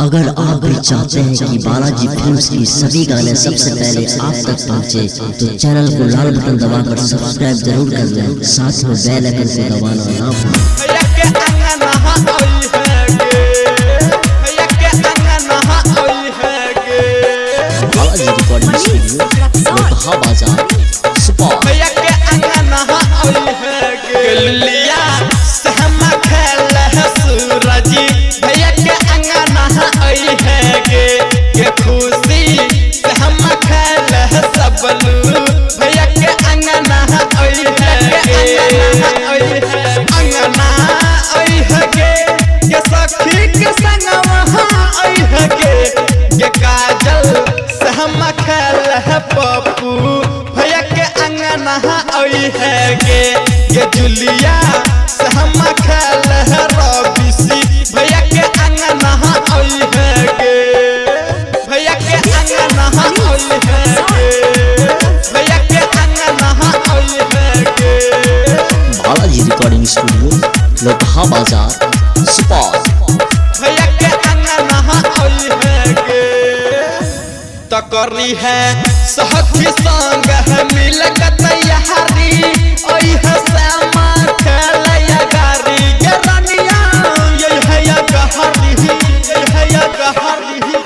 अगर आप भी चाहते हैं कि बालाजी फिल्म्स की सभी गाने सबसे पहले आप तक पहुंचे तो चैनल को लाल बटन दबाकर सब्सक्राइब जरूर कर लें, साथ में बेल आइकन को दबाना ना भूलें। बालाजी रिकॉर्डिंग स्टूडियो लोकहा बाजार सुपौल। पप्पू भैया के अंगना आई है गे जुलिया से हम खेल है रबिसी भैया के अंगना आई है गे भैया के अंगना आई है गे भैया के अंगना आई है गे। बालाजी रिकॉर्डिंग स्टूडियो लोकहा बाजार सुपौल। भैया के अंगना आई है गे तकरी है सहथी संग है मिल के तैयारी ओई है श्यामा खेलैया गारी के रनिया ये है या गहरी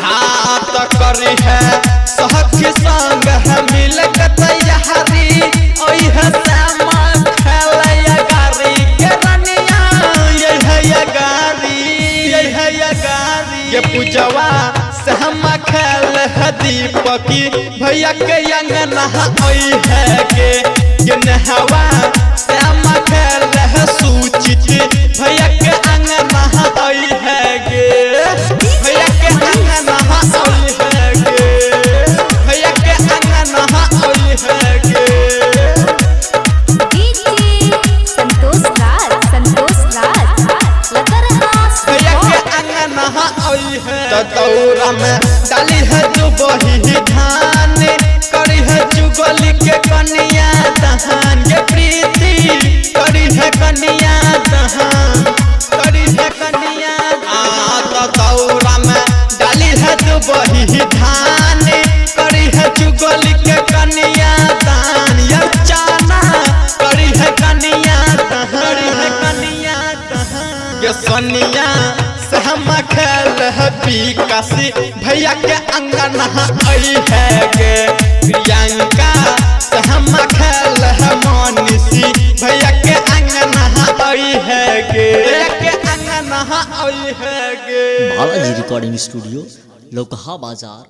हाँ तकरी है सहथी संग है मिल के तैयारी ओई है श्यामा खेलैया गारी के रनिया ये है या गारी ये पूजवा से हम खेल है दीपकी भैया के अंगना आई है गे नहवा से हम खेल है सूचित भैया के अंगना आई है गे भैया के अंगना आई है गे भैया के अंगना आई है गे। दौरा में डाली है दुबही धान करी है जुगली के कनिया दहन के प्रीति करी है कनिया दहन करी है कनिया दौरा में डाली है दुबही धान करी है जुगली के कनिया दहन या चाना करी है कनिया दहन करी है कनिया दहन ये सोनिया से हम खेल है विकासी भैया के अंगना आई है गे प्रियंका से हम खेल है मनीषी भैया के अंगना आई है गे भैया के अंगना आई है गे। बालाजी रिकॉर्डिंग स्टूडियो लोकहा बाजार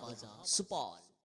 सुपौल।